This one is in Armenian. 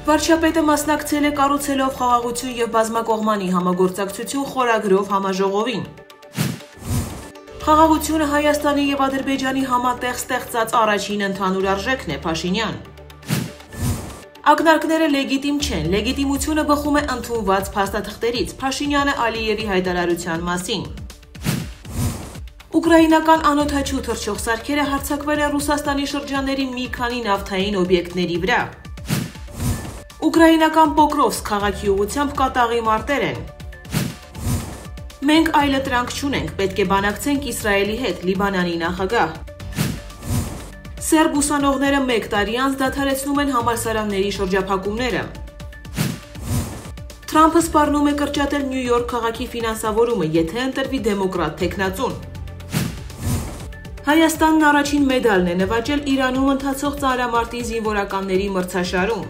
Վարչապետը մասնակցել է կառուցելով խաղաղություն և բազմակողմանի համագործակցություն խորագրով համաժողովին։ Խաղաղությունը Հայաստանի և Ադրբեջանի համատեղ ստեղծած առաջին ընդհանուր արժեքն է, Փաշինյան։ Ակնարկները լեգիտիմ չեն, լեգիտիմությունը բխում է ընդունված փաստաթղթերից, Փաշինյանը Ալիևի հայտարարության մասին։ Ուկրաինական անօդաչու թռչող սարքերը հարձակվել են Ռուսաստանի շրջանների մի քանի նավթային օբյեկտների վրա։ Ուկրաինական Պոկրովսկ քաղաքի ուղղությամբ կատաղի մարտեր են։ Մենք այլընտրանք չունենք, պետք է բանակցենք Իսրայելի հետ, Լիբանանի նախագահ։ Սերբ ուսանողները 1 տարի անց դադարեցնում են համալսարանների շրջափակումները։ Թրամփը սպառնում է կրճատել Նյու Յորք քաղաքի ֆինանսավորումը, եթե ընտրվի դեմոկրատ թեկնածուն։ Հայաստանն առաջին մեդալն է նվաճել Իրանում ընթացող ծանրամարտի զինվորականների մրցաշարում։